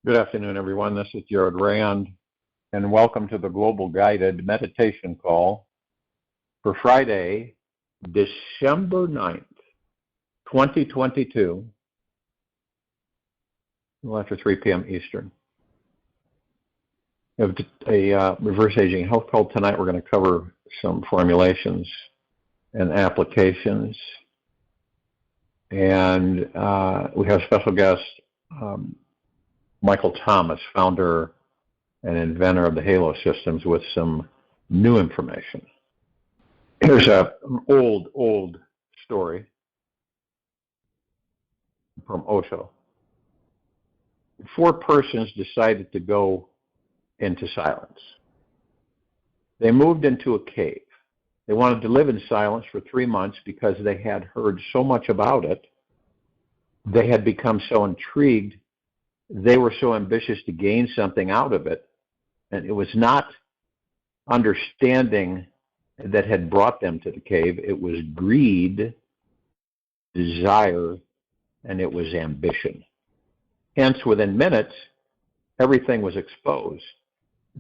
Good afternoon, everyone. This is Jared Rand, and welcome to the Global Guided Meditation Call for Friday, December 9th, 2022, after 3 p.m. Eastern. We have a reverse aging health call tonight. We're going to cover some formulations and applications. And we have special guest, Michael Thomas, founder and inventor of the Halo systems, with some new information. Here's an old story from Osho. 4 persons decided to go into silence. They moved into a cave. They wanted to live in silence for 3 months because they had heard so much about it. They had become so intrigued. They were so ambitious to gain something out of it, and it was not understanding that had brought them to the cave. It was greed, desire, and it was ambition. Hence, within minutes, everything was exposed.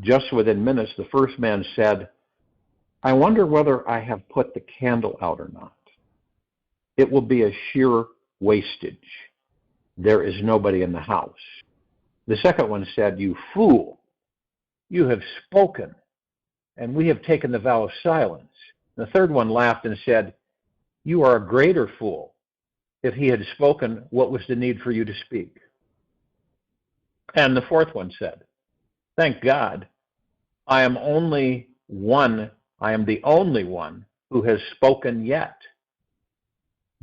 Just within minutes, the first man said, "I wonder whether I have put the candle out or not. It will be a sheer wastage. There is nobody in the house." The second one said, "You fool, you have spoken, and we have taken the vow of silence." The third one laughed and said, "You are a greater fool. If he had spoken, what was the need for you to speak?" And the fourth one said, "Thank God, I am the only one who has spoken yet.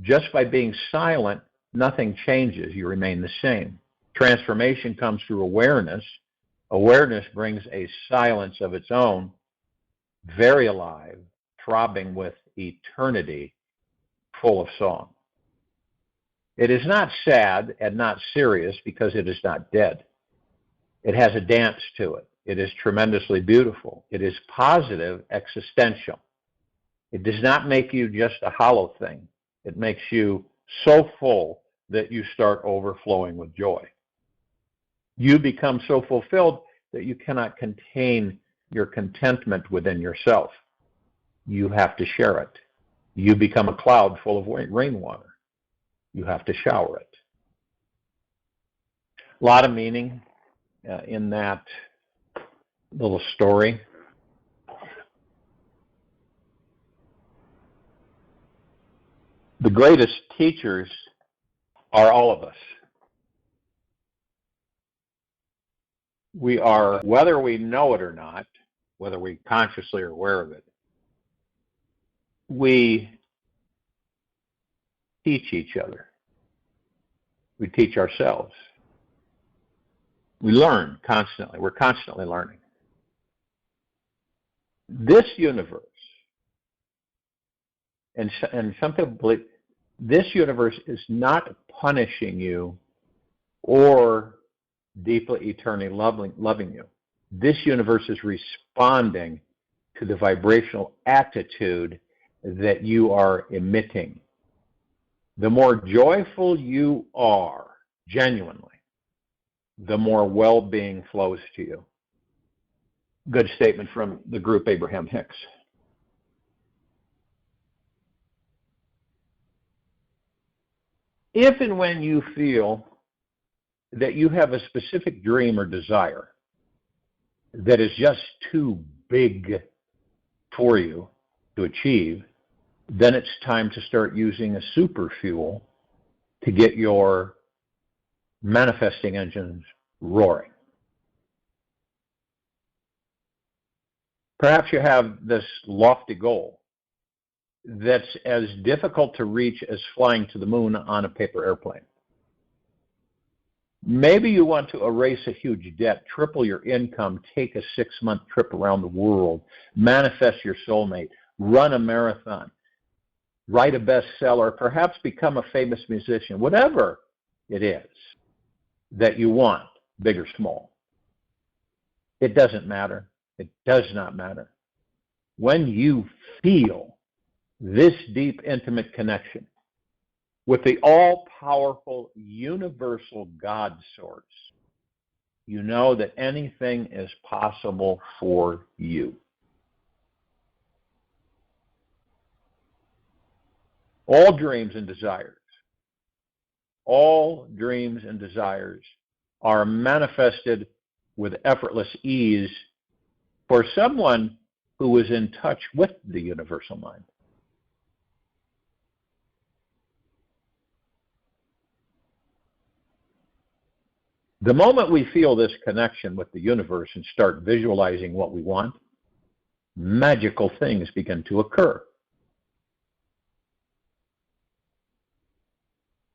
Just by being silent, nothing changes. You remain the same. Transformation comes through awareness. Awareness brings a silence of its own, very alive, throbbing with eternity, full of song. It is not sad and not serious because it is not dead. It has a dance to it. It is tremendously beautiful. It is positive, existential. It does not make you just a hollow thing. It makes you so full that you start overflowing with joy. You become so fulfilled that you cannot contain your contentment within yourself. You have to share it. You become a cloud full of rainwater. You have to shower it. A lot of meaning in that little story. The greatest teachers are all of us. We are, whether we know it or not, whether we consciously are aware of it, we teach each other. We teach ourselves. We learn constantly. We're constantly learning. This universe, and some people believe, this universe is not punishing you or deeply, eternally loving you. This universe is responding to the vibrational attitude that you are emitting. The more joyful you are, genuinely, the more well-being flows to you. Good statement from the group Abraham Hicks. If and when you feel that you have a specific dream or desire that is just too big for you to achieve, then it's time to start using a super fuel to get your manifesting engines roaring. Perhaps you have this lofty goal that's as difficult to reach as flying to the moon on a paper airplane. Maybe you want to erase a huge debt, triple your income, take a 6-month trip around the world, manifest your soulmate, run a marathon, write a bestseller, perhaps become a famous musician, whatever it is that you want, big or small. It doesn't matter. It does not matter. When you feel this deep, intimate connection with the all-powerful, universal God source, you know that anything is possible for you. All dreams and desires are manifested with effortless ease for someone who is in touch with the universal mind. The moment we feel this connection with the universe and start visualizing what we want, magical things begin to occur.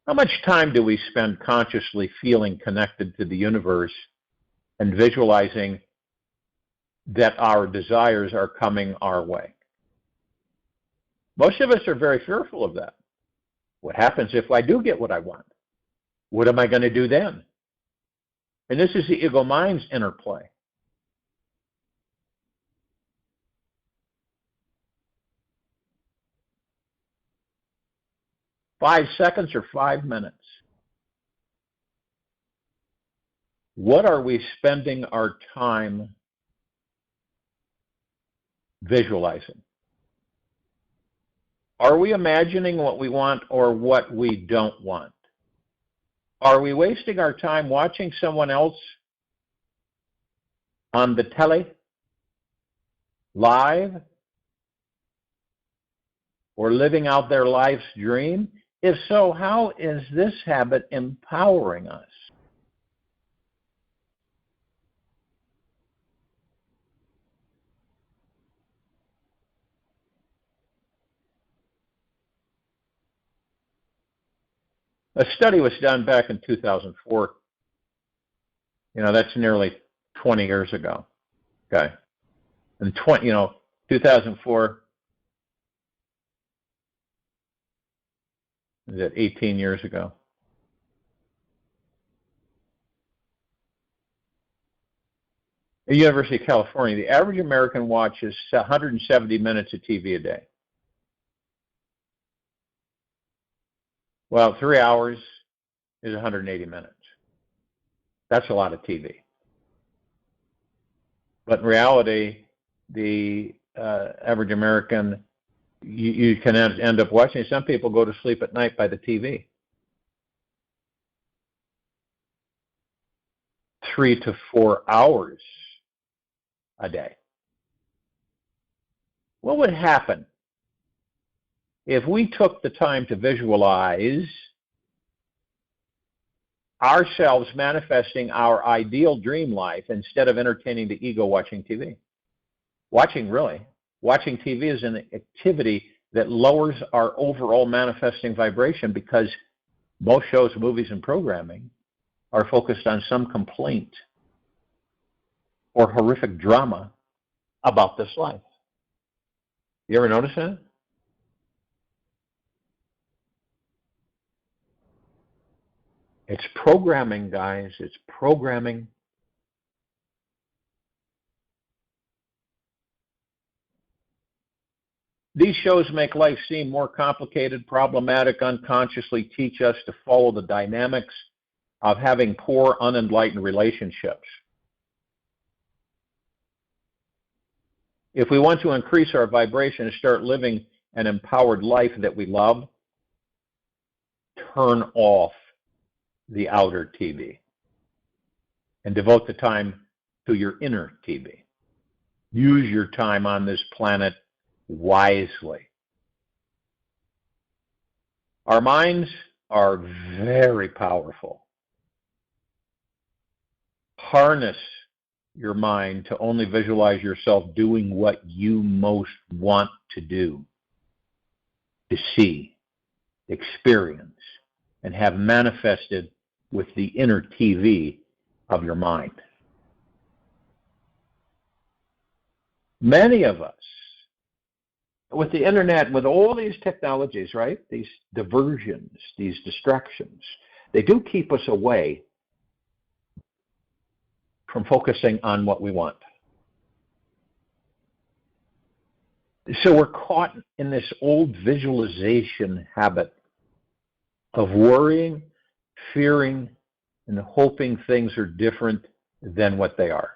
How much time do we spend consciously feeling connected to the universe and visualizing that our desires are coming our way? Most of us are very fearful of that. What happens if I do get what I want? What am I going to do then? And this is the ego-mind's interplay. Five seconds or 5 minutes. What are we spending our time visualizing? Are we imagining what we want or what we don't want? Are we wasting our time watching someone else on the telly, live, or living out their life's dream? If so, how is this habit empowering us? A study was done back in 2004. That's nearly 20 years ago. Okay. And 2004, is it 18 years ago? At the University of California, the average American watches 170 minutes of TV a day. Well, 3 hours is 180 minutes. That's a lot of TV. But in reality, the average American, you can end up watching. Some people go to sleep at night by the TV. 3 to 4 hours a day. What would happen if we took the time to visualize ourselves manifesting our ideal dream life instead of entertaining the ego watching TV? Watching TV is an activity that lowers our overall manifesting vibration because most shows, movies, and programming are focused on some complaint or horrific drama about this life. You ever notice that? It's programming, guys. It's programming. These shows make life seem more complicated, problematic, unconsciously teach us to follow the dynamics of having poor, unenlightened relationships. If we want to increase our vibration and start living an empowered life that we love, turn off the outer TV and devote the time to your inner TV. Use your time on this planet wisely. Our minds are very powerful. Harness your mind to only visualize yourself doing what you most want to do, to see, experience, and have manifested with the inner TV of your mind. Many of us, with the internet, with all these technologies, right, these diversions, these distractions, they do keep us away from focusing on what we want. So we're caught in this old visualization habit of worrying, fearing, and hoping things are different than what they are.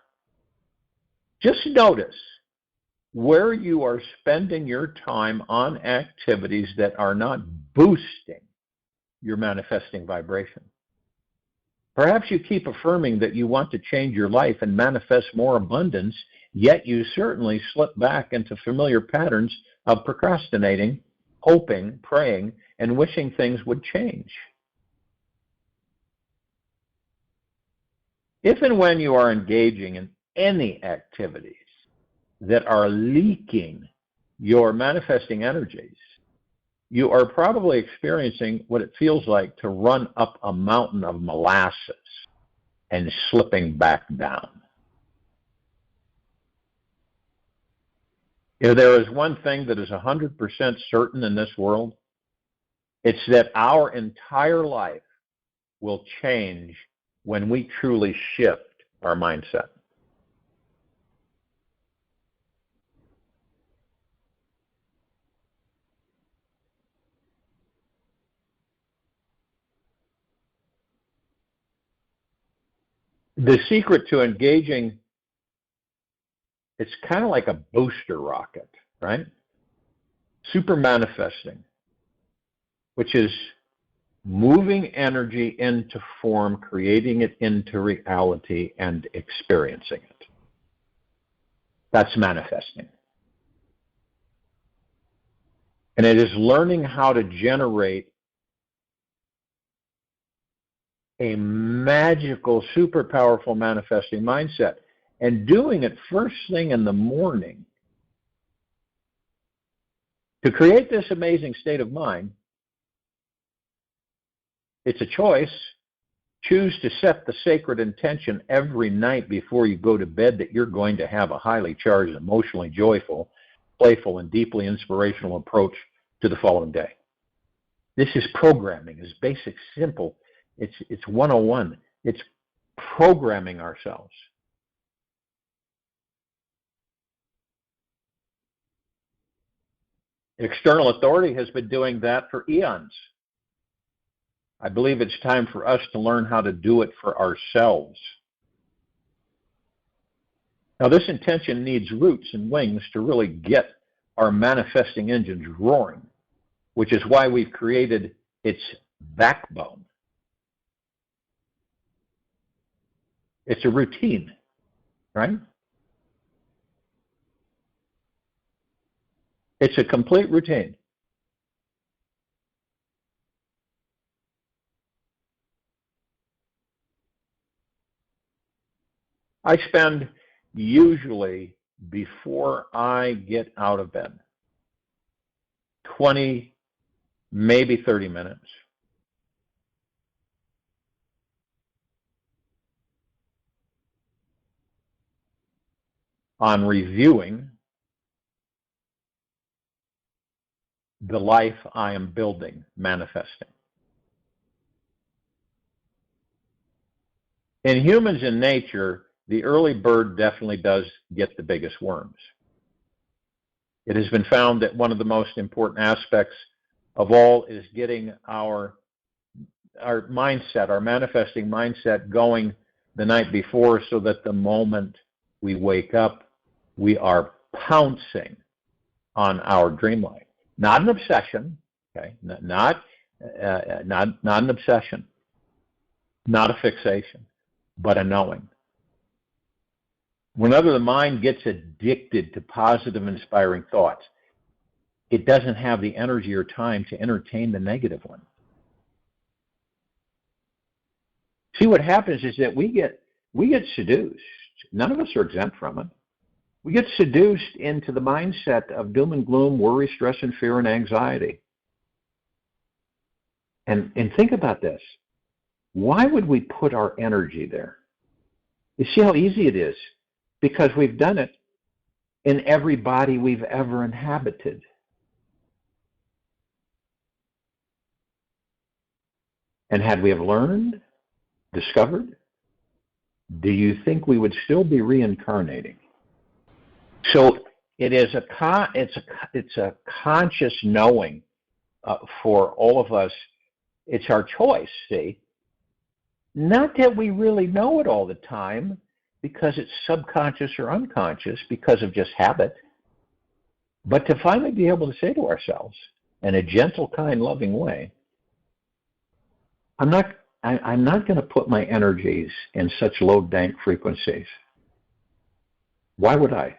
Just notice where you are spending your time on activities that are not boosting your manifesting vibration. Perhaps you keep affirming that you want to change your life and manifest more abundance, yet you certainly slip back into familiar patterns of procrastinating, hoping, praying, and wishing things would change. If and when you are engaging in any activities that are leaking your manifesting energies, you are probably experiencing what it feels like to run up a mountain of molasses and slipping back down. If there is one thing that is 100% certain in this world, it's that our entire life will change when we truly shift our mindset. The secret to engaging, it's kind of like a booster rocket, right? Super manifesting, which is moving energy into form, creating it into reality, and experiencing it. That's manifesting. And it is learning how to generate a magical, super powerful manifesting mindset, and doing it first thing in the morning. To create this amazing state of mind, it's a choice. Choose to set the sacred intention every night before you go to bed that you're going to have a highly charged, emotionally joyful, playful, and deeply inspirational approach to the following day. This is programming. It's basic, simple. It's 101. It's programming ourselves. External authority has been doing that for eons. I believe it's time for us to learn how to do it for ourselves. Now, this intention needs roots and wings to really get our manifesting engines roaring, which is why we've created its backbone. It's a routine, right? It's a complete routine. I spend usually, before I get out of bed, 20, maybe 30 minutes on reviewing the life I am building, manifesting. In humans in nature, the early bird definitely does get the biggest worms. It has been found that one of the most important aspects of all is getting our mindset, our manifesting mindset going the night before, so that the moment we wake up, we are pouncing on our dream life. Not an obsession, okay? Not an obsession, not a fixation, but a knowing. Whenever the mind gets addicted to positive, inspiring thoughts, it doesn't have the energy or time to entertain the negative one. See, what happens is that we get seduced. None of us are exempt from it. We get seduced into the mindset of doom and gloom, worry, stress, and fear, and anxiety. And think about this. Why would we put our energy there? You see how easy it is? Because we've done it in every body we've ever inhabited. And had we have learned, discovered, do you think we would still be reincarnating? So it is it's a conscious knowing for all of us. It's our choice, see? Not that we really know it all the time, because it's subconscious or unconscious because of just habit, but to finally be able to say to ourselves in a gentle, kind, loving way, I'm not going to put my energies in such low dank frequencies. Why would I?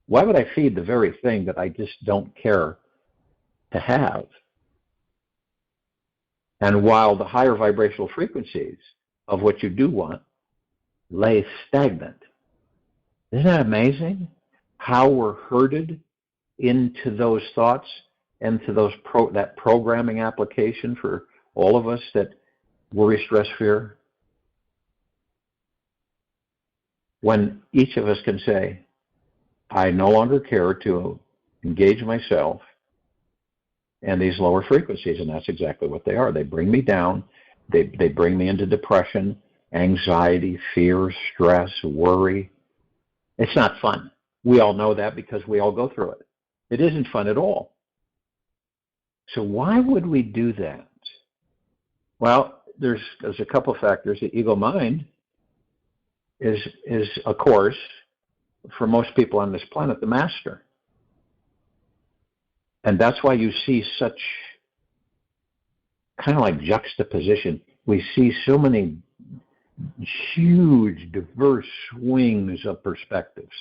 Why would I feed the very thing that I just don't care to have? And while the higher vibrational frequencies of what you do want lay stagnant. Isn't that amazing? How we're herded into those thoughts and to that programming application for all of us that worry, stress, fear. When each of us can say, I no longer care to engage myself and these lower frequencies, and that's exactly what they are. They bring me down. They bring me into depression, anxiety, fear, stress, worry. It's not fun. We all know that because we all go through it. It isn't fun at all. So why would we do that? Well, there's a couple of factors. The ego mind is of course, for most people on this planet, the master. And that's why you see such kind of like juxtaposition. We see so many huge, diverse swings of perspectives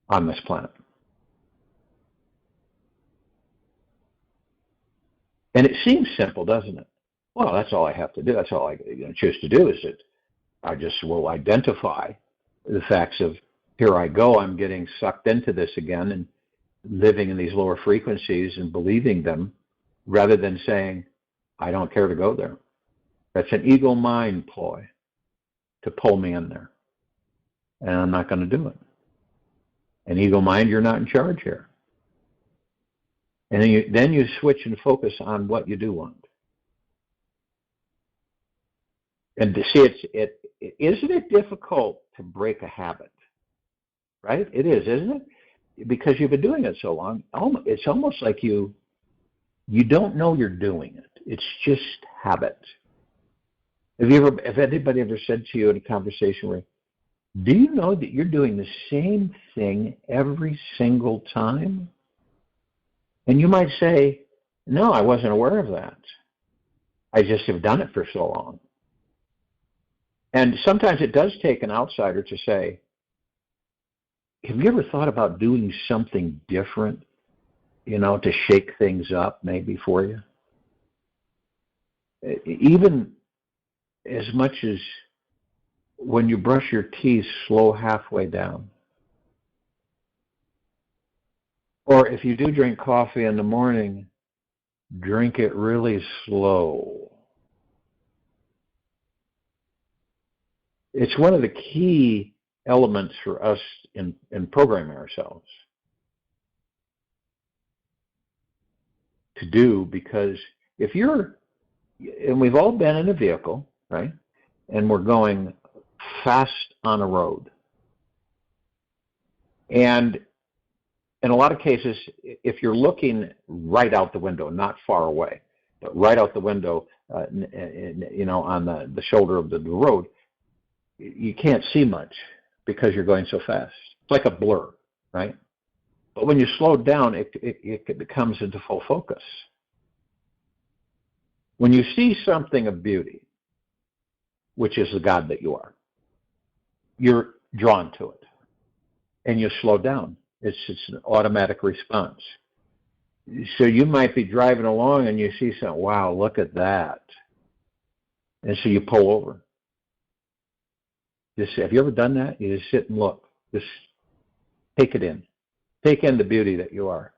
on this planet. And it seems simple, doesn't it? Well, that's all I have to do. That's all I choose to do, is that I just will identify the facts of, here I go, I'm getting sucked into this again and living in these lower frequencies and believing them, rather than saying, I don't care to go there. That's an ego mind ploy to pull me in there. And I'm not going to do it. And ego mind, you're not in charge here. And then you switch and focus on what you do want. And to see isn't it difficult to break a habit? Right? It is, isn't it? Because you've been doing it so long. It's almost like you don't know you're doing it. It's just habit. Have anybody ever said to you in a conversation where, do you know that you're doing the same thing every single time? And you might say, no, I wasn't aware of that. I just have done it for so long. And sometimes it does take an outsider to say, have you ever thought about doing something different, to shake things up maybe for you? Even as much as when you brush your teeth, slow halfway down. Or if you do drink coffee in the morning, drink it really slow. It's one of the key elements for us in programming ourselves to do, because if and we've all been in a vehicle, right? And we're going fast on a road. And in a lot of cases, if you're looking right out the window, not far away, but right out the window, on the shoulder of the road, you can't see much because you're going so fast. It's like a blur, right? But when you slow down, it comes into full focus. When you see something of beauty, which is the God that you are, you're drawn to it, and you slow down. It's an automatic response. So you might be driving along and you see something, wow, look at that. And so you pull over. Have you ever done that? You just sit and look. Just take it in. Take in the beauty that you are.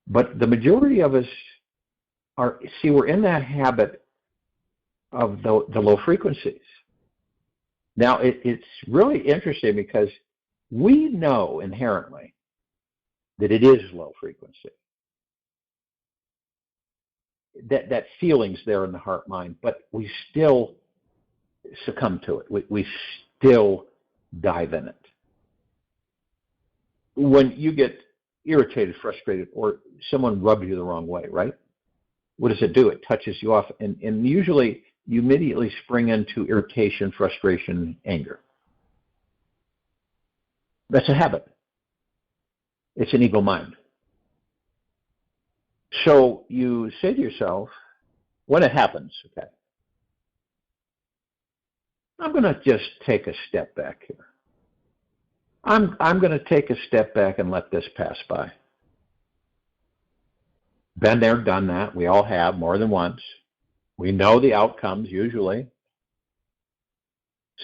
But the majority of us we're in that habit of the low frequencies. Now, it's really interesting because we know inherently that it is low frequency. That feeling's there in the heart mind, but we still succumb to it. We still dive in it. When you get irritated, frustrated, or someone rubs you the wrong way, right? what does it do? It touches you off, and usually you immediately spring into irritation, frustration, anger. That's a habit. It's an ego mind. So you say to yourself, when it happens, okay, I'm going to just take a step back here. I'm going to take a step back and let this pass by. Been there, done that. We all have more than once. We know the outcomes usually.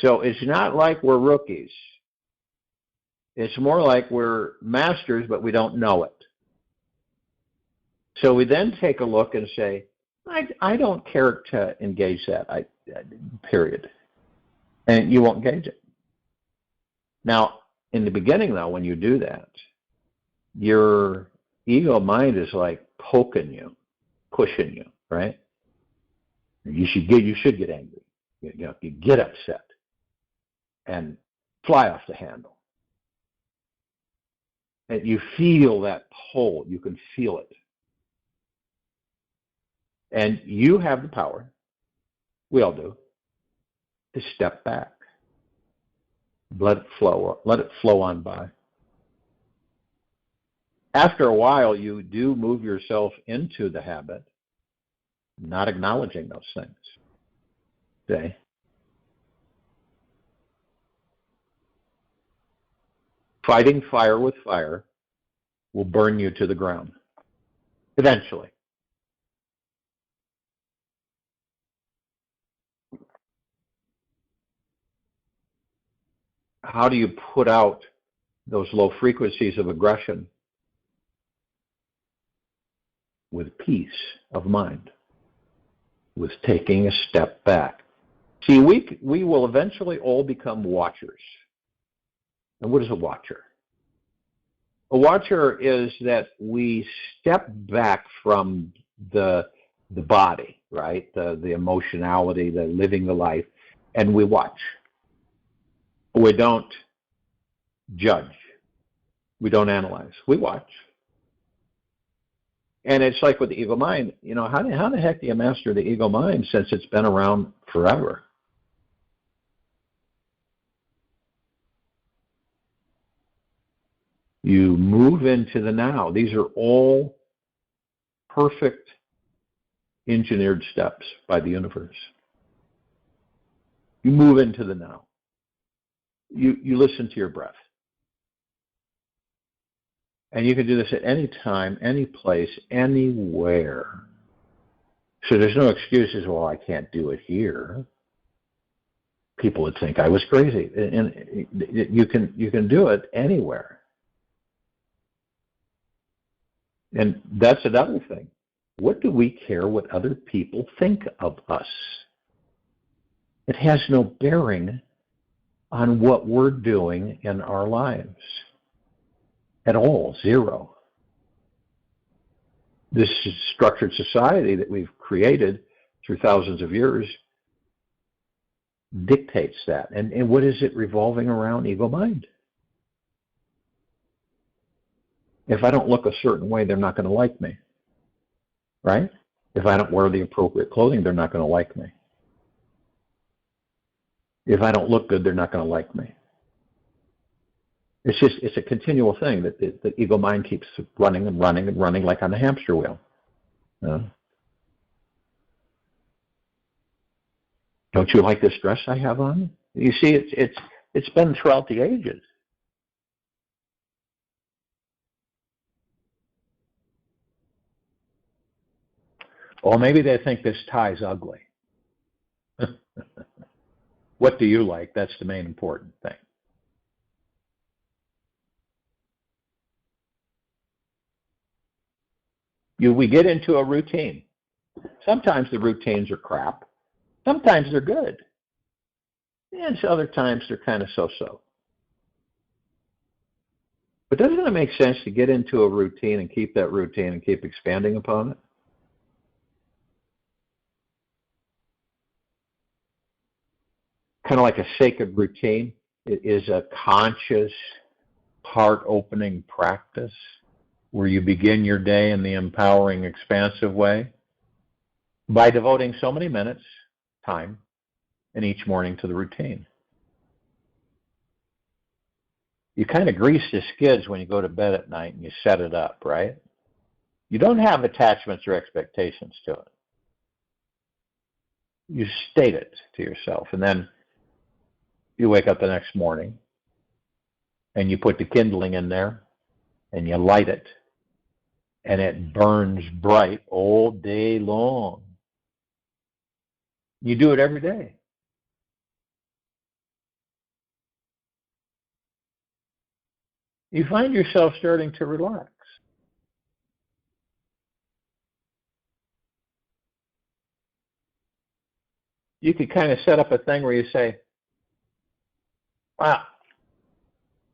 So it's not like we're rookies. It's more like we're masters, but we don't know it. So we then take a look and say, I don't care to engage that, period. And you won't engage it. Now, in the beginning, though, when you do that, your ego mind is like poking you, pushing you, right? You should get angry. You get upset and fly off the handle. And you feel that pull. You can feel it. And you have the power, we all do, to step back. Let it flow on by. After a while, you do move yourself into the habit, not acknowledging those things. Okay? Fighting fire with fire will burn you to the ground, eventually. How do you put out those low frequencies of aggression? With peace of mind, with taking a step back. See, we will eventually all become watchers. And what is a watcher? A watcher is that we step back from the body, right? The emotionality, the living the life, and we watch. We don't judge. We don't analyze. We watch. And it's like with the ego mind, how the heck do you master the ego mind since it's been around forever? You move into the now. These are all perfect engineered steps by the universe. You move into the now. You listen to your breath. And you can do this at any time, any place, anywhere. So there's no excuses, well, I can't do it here. People would think I was crazy. And you can do it anywhere. And that's another thing. What do we care what other people think of us? It has no bearing on what we're doing in our lives. At all, zero. This structured society that we've created through thousands of years dictates that. And what is it revolving around? Ego mind. If I don't look a certain way, they're not going to like me. Right? If I don't wear the appropriate clothing, they're not going to like me. If I don't look good, they're not going to like me. It's a continual thing that the ego mind keeps running and running and running like on a hamster wheel. Don't you like this dress I have on? You see, it's been throughout the ages. Or maybe they think this tie's ugly. What do you like? That's the main important thing. We get into a routine. Sometimes the routines are crap. Sometimes they're good. And other times they're kind of so-so. But doesn't it make sense to get into a routine and keep that routine and keep expanding upon it? Kind of like a sacred routine. It is a conscious, heart-opening practice where you begin your day in the empowering, expansive way, by devoting so many minutes, time, in each morning to the routine. You kind of grease the skids when you go to bed at night and you set it up, right? You don't have attachments or expectations to it. You state it to yourself, and then you wake up the next morning and you put the kindling in there and you light it, and it burns bright all day long. You do it every day. You find yourself starting to relax. You could kind of set up a thing where you say, wow,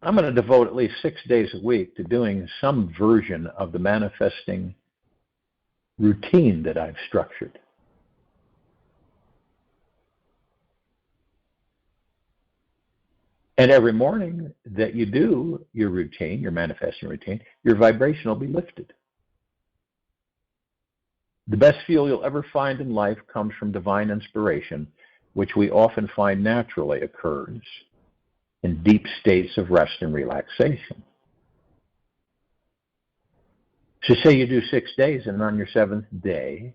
I'm going to devote at least 6 days a week to doing some version of the manifesting routine that I've structured. And every morning that you do your routine, your manifesting routine, your vibration will be lifted. The best fuel you'll ever find in life comes from divine inspiration, which we often find naturally occurs in deep states of rest and relaxation. So say you do 6 days, and on your 7th day,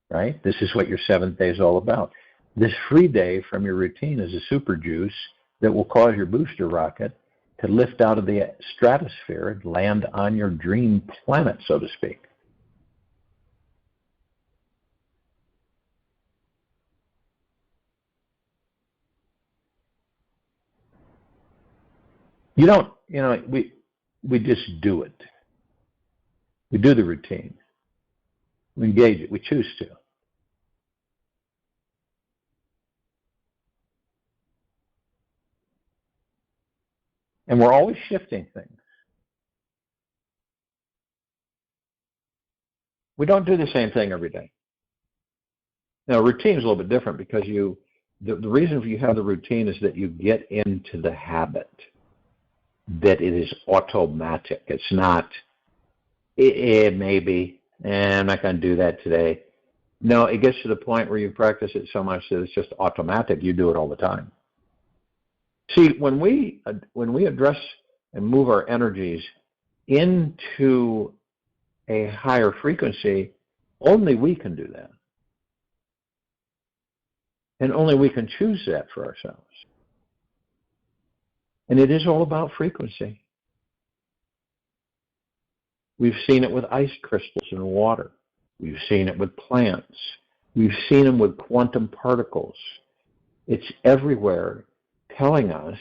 right? This is what your 7th day is all about. This free day from your routine is a super juice that will cause your booster rocket to lift out of the stratosphere and land on your dream planet, so to speak. You don't, we just do it. We do the routine. We engage it. We choose to. And we're always shifting things. We don't do the same thing every day. Now, routine is a little bit different because the reason you have the routine is that you get into the habit, that it is automatic. It's not, maybe, I'm not going to do that today. No, it gets to the point where you practice it so much that it's just automatic. You do it all the time. See, when we address and move our energies into a higher frequency, only we can do that. And only we can choose that for ourselves. And it is all about frequency. We've seen it with ice crystals in water. We've seen it with plants. We've seen them with quantum particles. It's everywhere telling us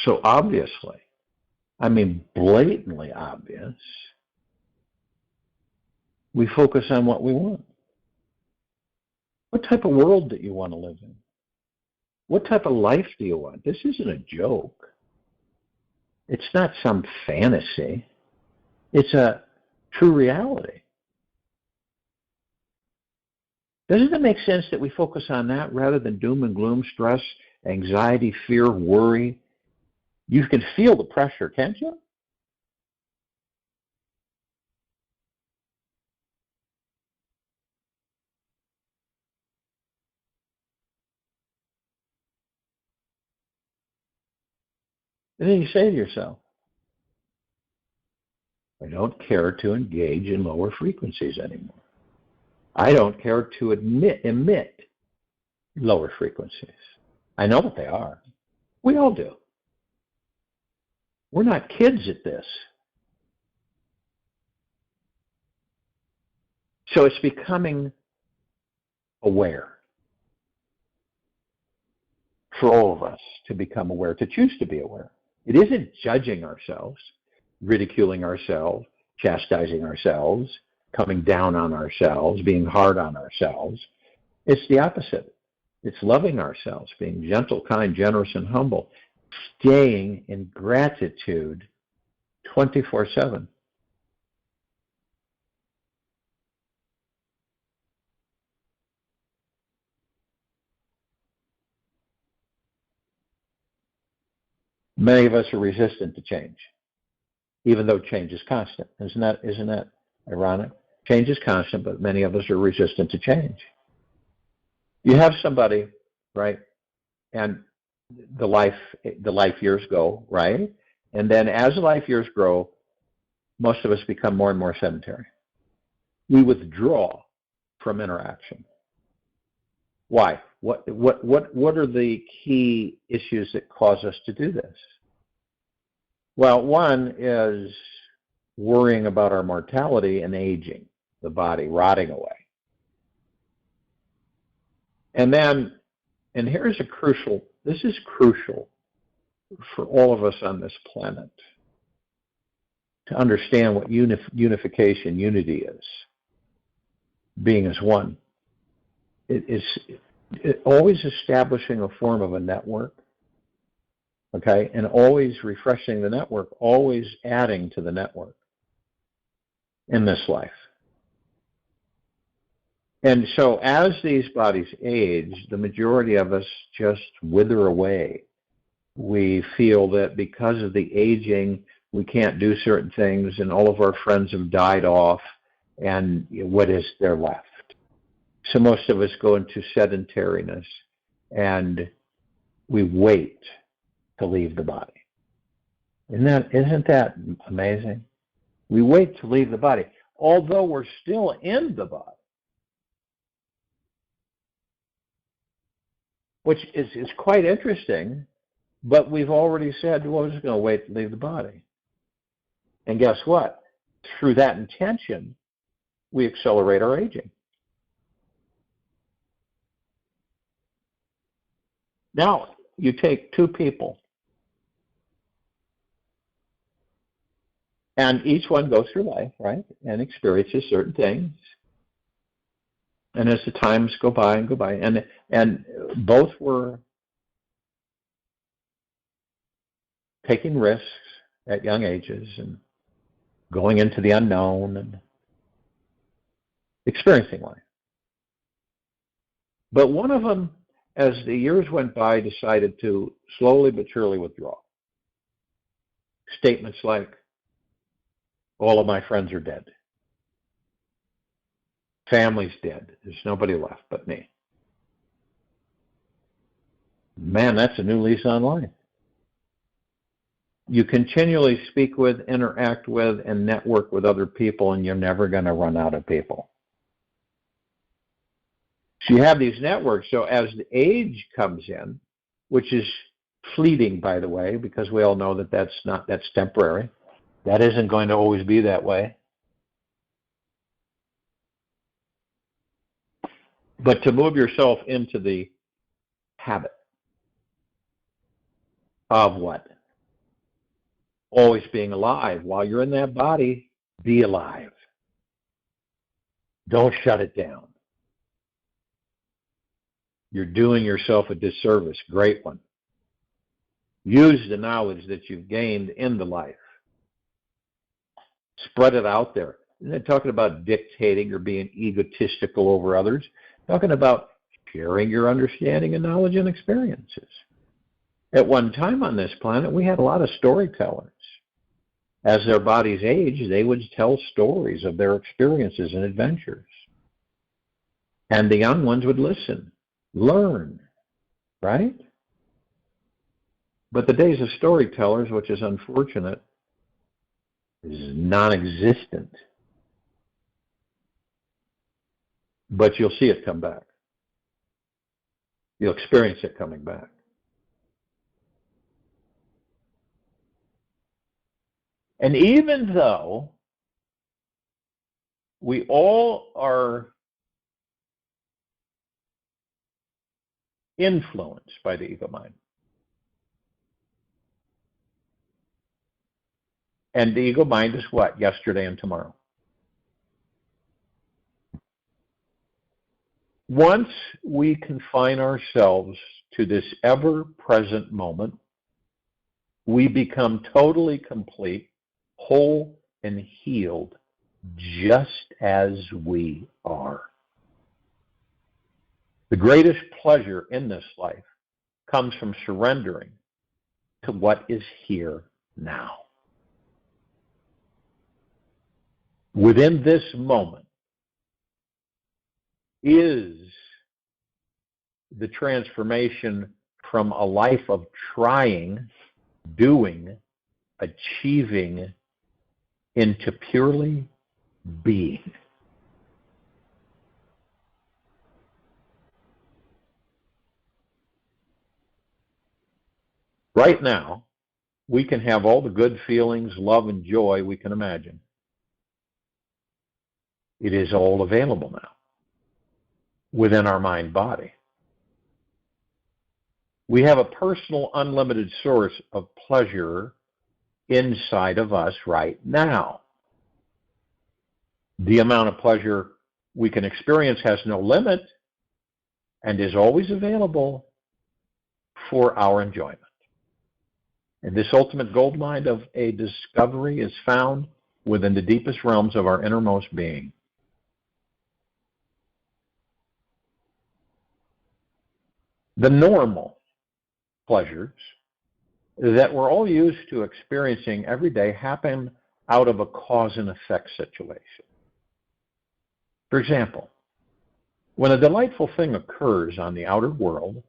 so obviously, blatantly obvious, we focus on what we want. What type of world do you want to live in? What type of life do you want? This isn't a joke. It's not some fantasy. It's a true reality. Doesn't it make sense that we focus on that rather than doom and gloom, stress, anxiety, fear, worry? You can feel the pressure, can't you? And then you say to yourself, I don't care to engage in lower frequencies anymore. I don't care to emit lower frequencies. I know what they are. We all do. We're not kids at this. So it's becoming aware for all of us to become aware, to choose to be aware. It isn't judging ourselves, ridiculing ourselves, chastising ourselves, coming down on ourselves, being hard on ourselves. It's the opposite. It's loving ourselves, being gentle, kind, generous, and humble, staying in gratitude 24/7. Many of us are resistant to change. even though change is constant. Isn't that ironic? Change is constant, but many of us are resistant to change. You have somebody, right, and the life years go, right? And then as the life years grow, most of us become more and more sedentary. We withdraw from interaction. Why? What are the key issues that cause us to do this? Well, one is worrying about our mortality and aging, the body rotting away. And then, and here's this is crucial for all of us on this planet to understand what unification, unity is, being as one. It is always establishing a form of a network, okay, and always refreshing the network, always adding to the network in this life. And so as these bodies age, the majority of us just wither away. We feel that because of the aging, we can't do certain things, and all of our friends have died off, and what is there left? So most of us go into sedentariness, and we wait to leave the body. Isn't that amazing? We wait to leave the body, although we're still in the body, which is quite interesting, but we've already said, well, we're just going to wait to leave the body. And guess what? Through that intention, we accelerate our aging. Now, you take two people, and each one goes through life, right, and experiences certain things. And as the times go by, and both were taking risks at young ages and going into the unknown and experiencing life. But one of them, as the years went by, decided to slowly but surely withdraw. Statements like, all of my friends are dead. Family's dead. There's nobody left but me. Man, that's a new lease on life. You continually speak with, interact with, and network with other people, and you're never going to run out of people. So you have these networks. So as the age comes in, which is fleeting, by the way, because we all know that that's temporary. That isn't going to always be that way. But to move yourself into the habit of what? Always being alive. While you're in that body, be alive. Don't shut it down. You're doing yourself a disservice. Great one. Use the knowledge that you've gained in the life. Spread it out there. I'm not talking about dictating or being egotistical over others. Talking about sharing your understanding and knowledge and experiences. At one time on this planet, we had a lot of storytellers. As their bodies aged, they would tell stories of their experiences and adventures. And the young ones would listen, learn, right? But the days of storytellers, which is unfortunate, is non-existent. But you'll see it come back. You'll experience it coming back. And even though we all are influenced by the ego mind, and the ego mind is what? Yesterday and tomorrow. Once we confine ourselves to this ever-present moment, we become totally complete, whole, and healed just as we are. The greatest pleasure in this life comes from surrendering to what is here now. within this moment is the transformation from a life of trying, doing, achieving, into purely being. Right now, we can have all the good feelings, love, and joy we can imagine. It is all available now within our mind-body. We have a personal, unlimited source of pleasure inside of us right now. The amount of pleasure we can experience has no limit and is always available for our enjoyment. And this ultimate goldmine of a discovery is found within the deepest realms of our innermost being. The normal pleasures that we're all used to experiencing every day happen out of a cause and effect situation. For example, when a delightful thing occurs on the outer world,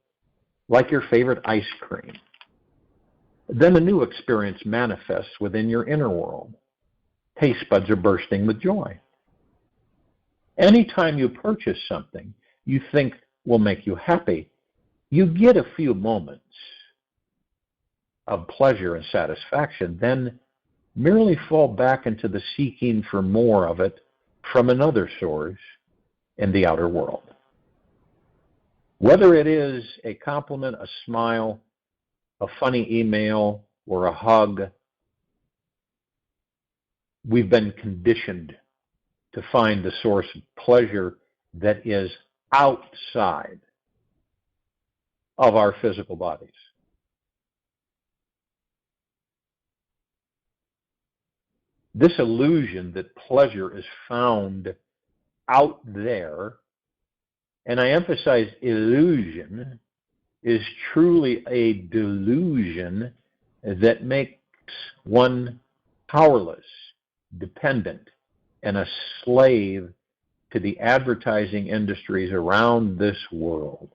like your favorite ice cream, then a new experience manifests within your inner world. Taste buds are bursting with joy. Anytime you purchase something you think will make you happy, you get a few moments of pleasure and satisfaction, then merely fall back into the seeking for more of it from another source in the outer world. Whether it is a compliment, a smile, a funny email, or a hug, we've been conditioned to find the source of pleasure that is outside of our physical bodies. This illusion that pleasure is found out there, and I emphasize illusion, is truly a delusion that makes one powerless, dependent, and a slave to the advertising industries around this world.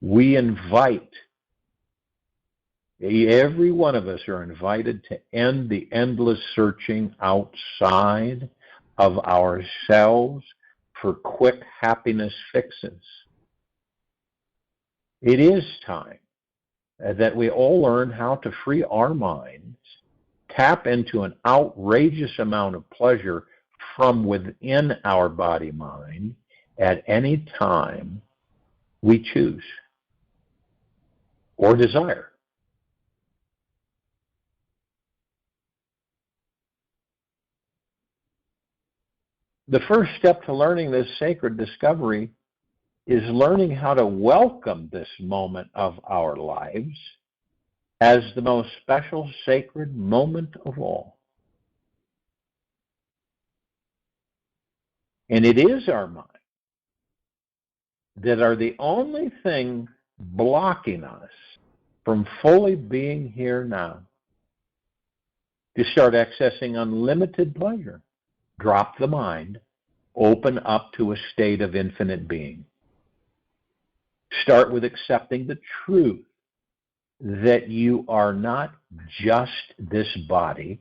We invite, every one of us are invited to end the endless searching outside of ourselves for quick happiness fixes. It is time that we all learn how to free our minds, tap into an outrageous amount of pleasure from within our body-mind at any time we choose or desire. The first step to learning this sacred discovery is learning how to welcome this moment of our lives as the most special, sacred moment of all. And it is our mind that are the only thing blocking us from fully being here now to start accessing unlimited pleasure. Drop the mind, open up to a state of infinite being. Start with accepting the truth that you are not just this body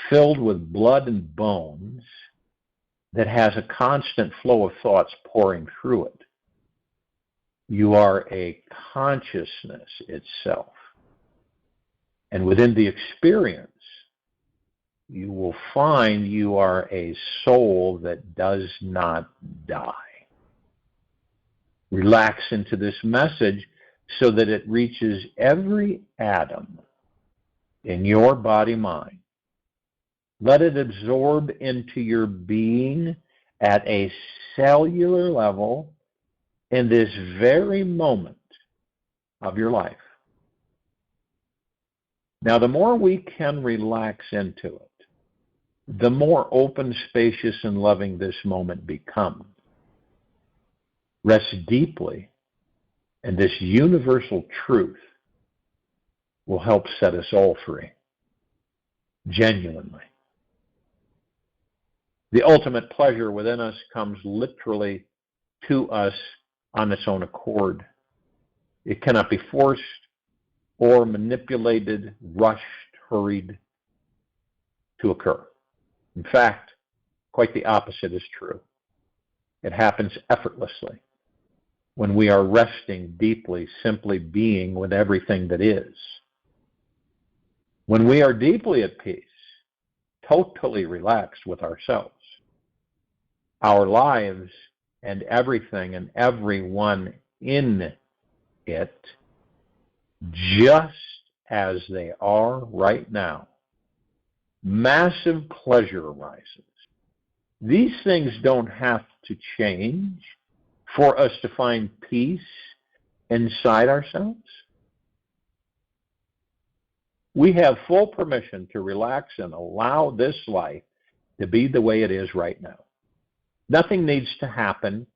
filled with blood and bones that has a constant flow of thoughts pouring through it. You are a consciousness itself. And within the experience, you will find you are a soul that does not die. Relax into this message so that it reaches every atom in your body-mind. Let it absorb into your being at a cellular level in this very moment of your life. Now, the more we can relax into it, the more open, spacious, and loving this moment becomes. Rest deeply, and this universal truth will help set us all free, genuinely. The ultimate pleasure within us comes literally to us on its own accord. It cannot be forced or manipulated, rushed, hurried to occur. In fact, quite the opposite is true. It happens effortlessly when we are resting deeply, simply being with everything that is. When we are deeply at peace, totally relaxed with ourselves, our lives and everything and everyone in it, just as they are right now, massive pleasure arises. These things don't have to change for us to find peace inside ourselves. We have full permission to relax and allow this life to be the way it is right now. Nothing needs to happen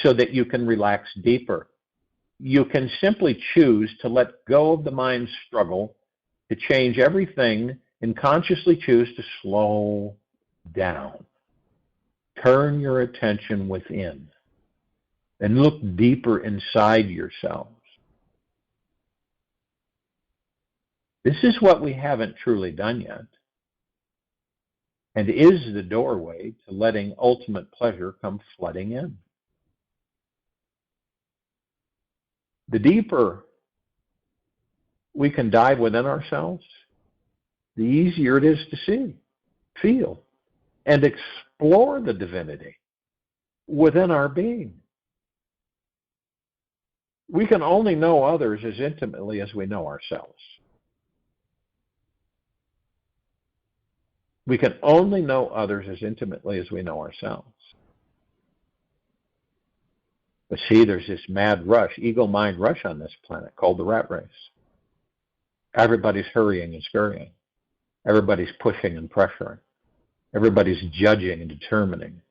so that you can relax deeper. You can simply choose to let go of the mind's struggle to change everything and consciously choose to slow down. Turn your attention within and look deeper inside yourselves. This is what we haven't truly done yet, and is the doorway to letting ultimate pleasure come flooding in. The deeper we can dive within ourselves, the easier it is to see, feel, and explore the divinity within our being. We can only know others as intimately as we know ourselves. We can only know others as intimately as we know ourselves. But see, there's this mad rush, ego-mind rush on this planet called the rat race. Everybody's hurrying and scurrying. Everybody's pushing and pressuring. Everybody's judging and determining.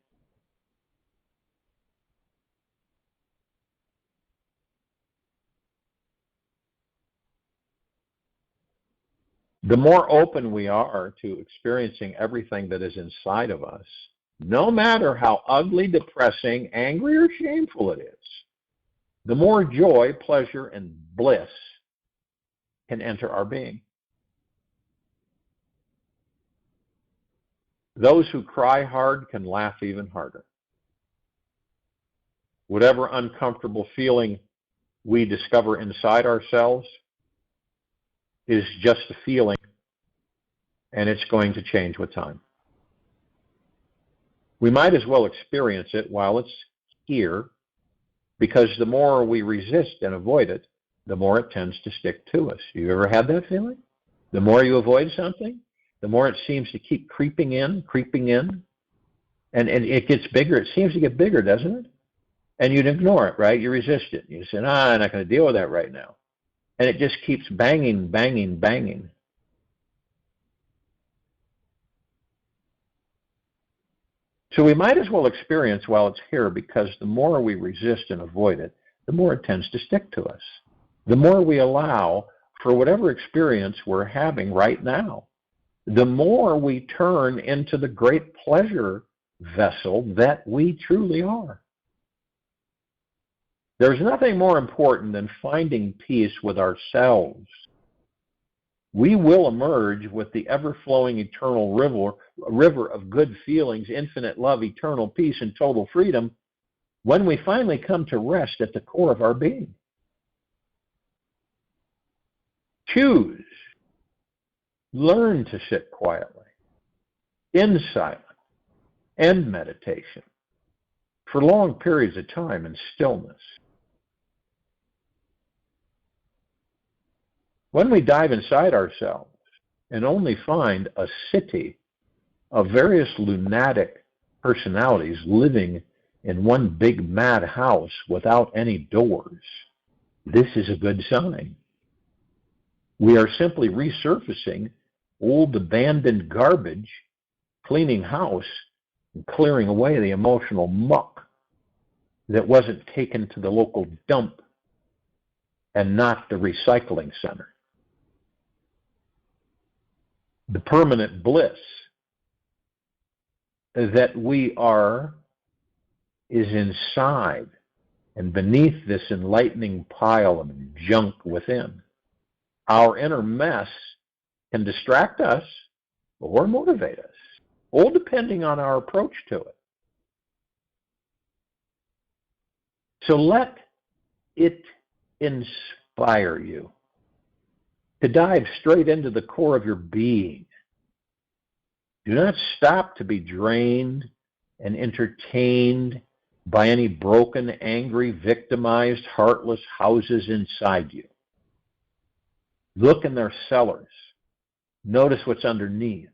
The more open we are to experiencing everything that is inside of us, no matter how ugly, depressing, angry, or shameful it is, the more joy, pleasure, and bliss can enter our being. Those who cry hard can laugh even harder. Whatever uncomfortable feeling we discover inside ourselves is just a feeling, and it's going to change with time. We might as well experience it while it's here, because the more we resist and avoid it, the more it tends to stick to us. You ever had that feeling? The more you avoid something, the more it seems to keep creeping in, and it gets bigger. It seems to get bigger, doesn't it? And you'd ignore it, right? You resist it. You say, I'm not going to deal with that right now. And it just keeps banging, banging, banging. So we might as well experience while it's here, because the more we resist and avoid it, the more it tends to stick to us. The more we allow for whatever experience we're having right now, the more we turn into the great pleasure vessel that we truly are. There's nothing more important than finding peace with ourselves. We will emerge with the ever-flowing eternal river of good feelings, infinite love, eternal peace, and total freedom when we finally come to rest at the core of our being. Choose. Learn to sit quietly, in silence, and meditation for long periods of time in stillness. When we dive inside ourselves and only find a city of various lunatic personalities living in one big mad house without any doors, this is a good sign. We are simply resurfacing old abandoned garbage, cleaning house, and clearing away the emotional muck that wasn't taken to the local dump and not the recycling center. The permanent bliss that we are is inside and beneath this enlightening pile of junk within. Our inner mess can distract us or motivate us, all depending on our approach to it. So let it inspire you to dive straight into the core of your being. Do not stop to be drained and entertained by any broken, angry, victimized, heartless houses inside you. Look in their cellars. Notice what's underneath,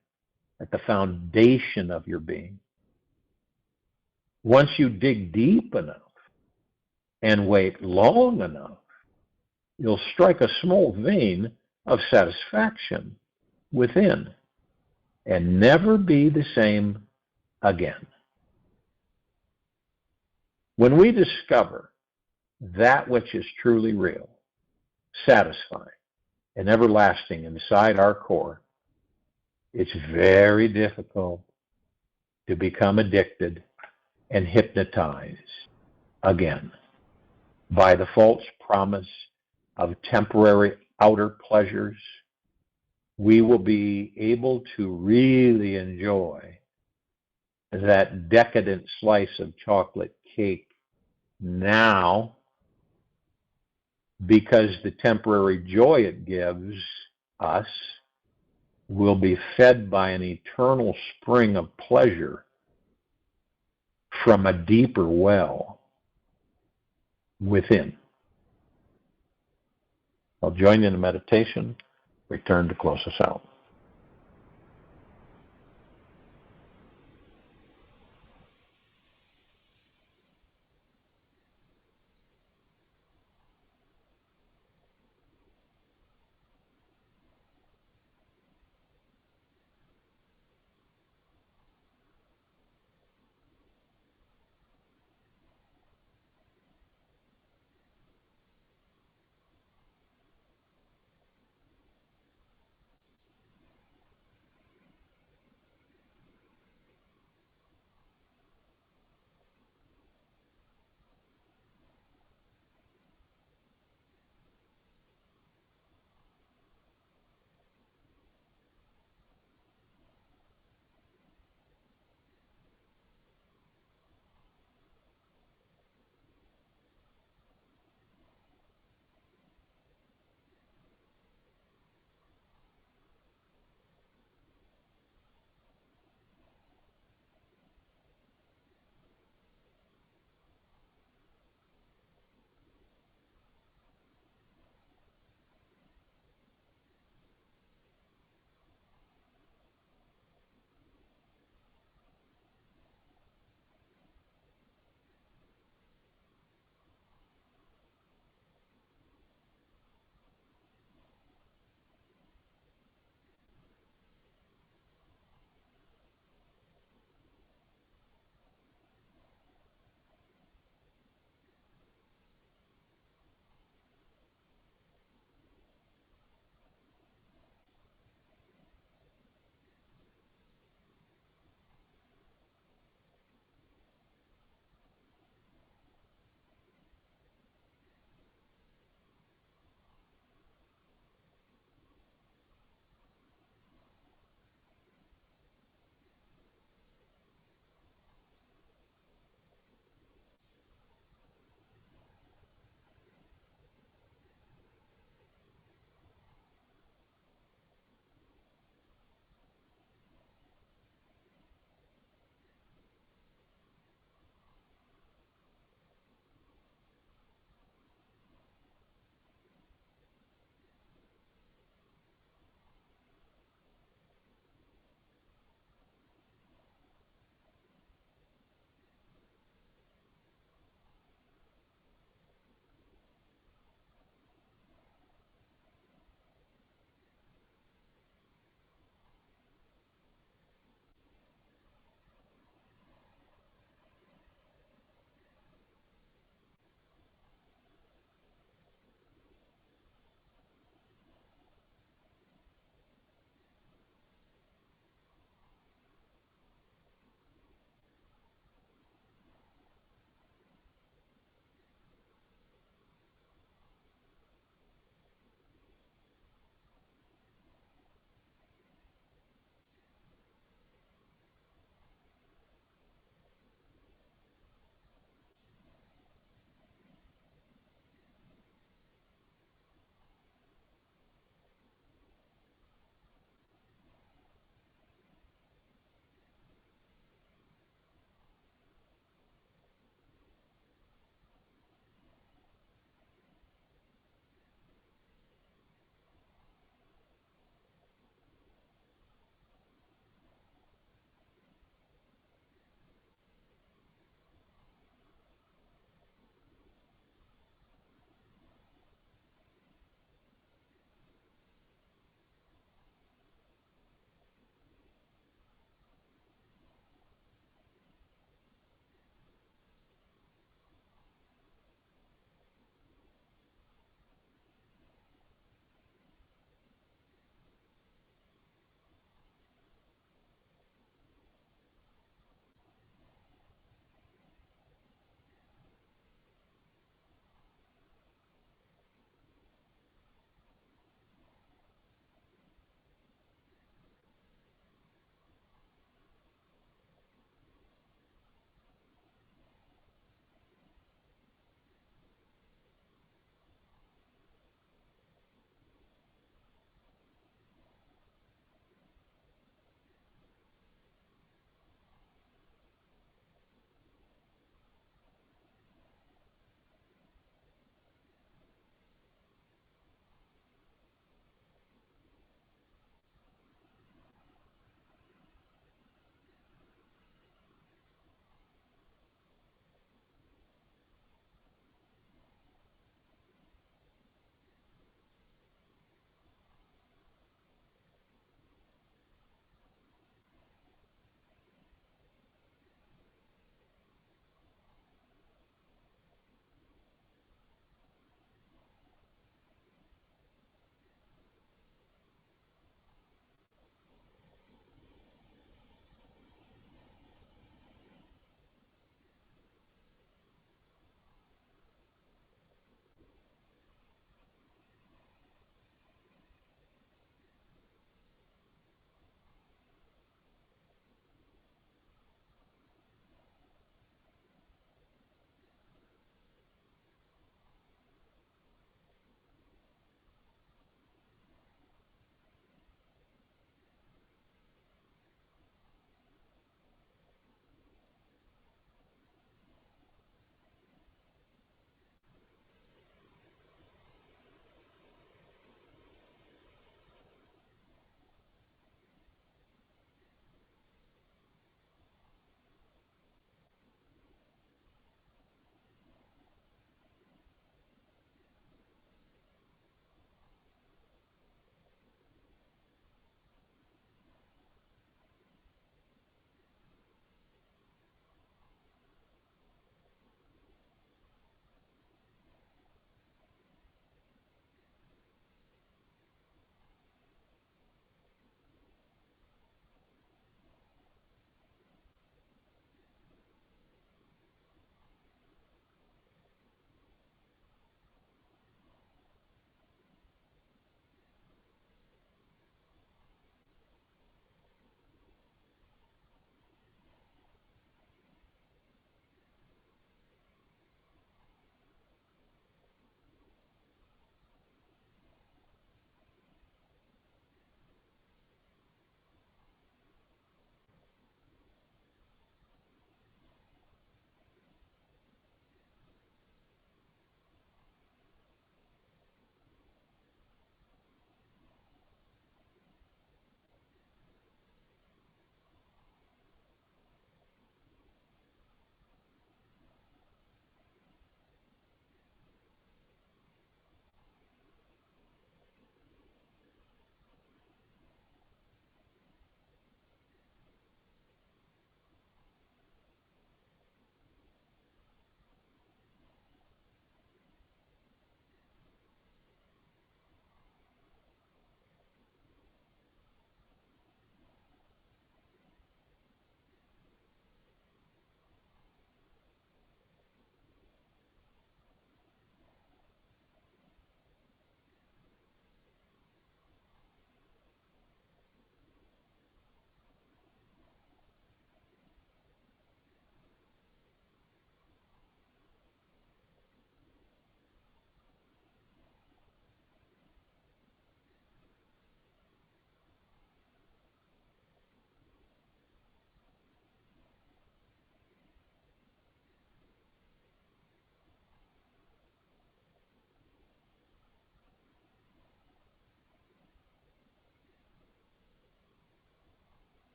at the foundation of your being. Once you dig deep enough and wait long enough, you'll strike a small vein of satisfaction within and never be the same again. When we discover that which is truly real, satisfying, and everlasting inside our core, it's very difficult to become addicted and hypnotized again by the false promise of temporary outer pleasures. We will be able to really enjoy that decadent slice of chocolate cake now, because the temporary joy it gives us will be fed by an eternal spring of pleasure from a deeper well within. I'll join you in a meditation, return to close us out.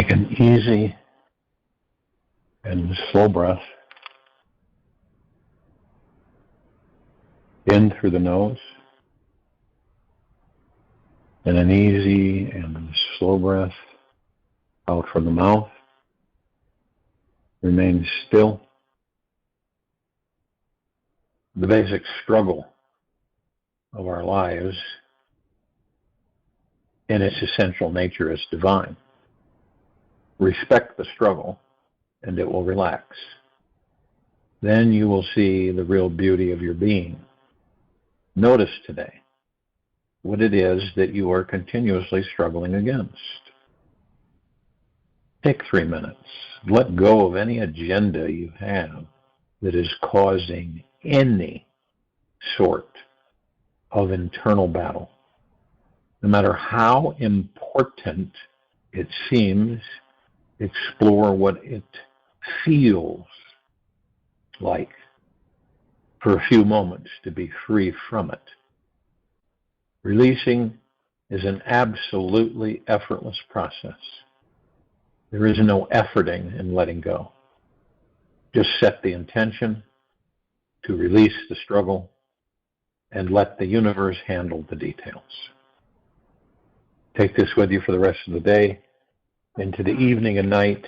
Take an easy and slow breath in through the nose, and an easy and slow breath out from the mouth. Remain still. The basic struggle of our lives in its essential nature is divine. Respect the struggle and it will relax. Then you will see the real beauty of your being. Notice today what it is that you are continuously struggling against. Take 3 minutes. Let go of any agenda you have that is causing any sort of internal battle. No matter how important it seems, explore what it feels like for a few moments to be free from it. Releasing is an absolutely effortless process. There is no efforting in letting go. Just set the intention to release the struggle and let the universe handle the details. Take this with you for the rest of the day, into the evening and night,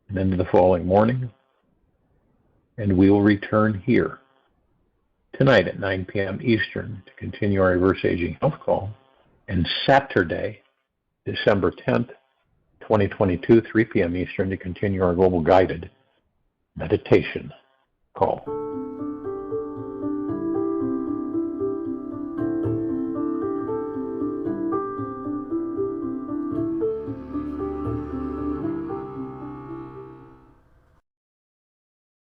and into the following morning. And we will return here tonight at 9 p.m. Eastern to continue our Reverse Aging Health Call. And Saturday, December 10th, 2022, 3 p.m. Eastern to continue our Global Guided Meditation Call.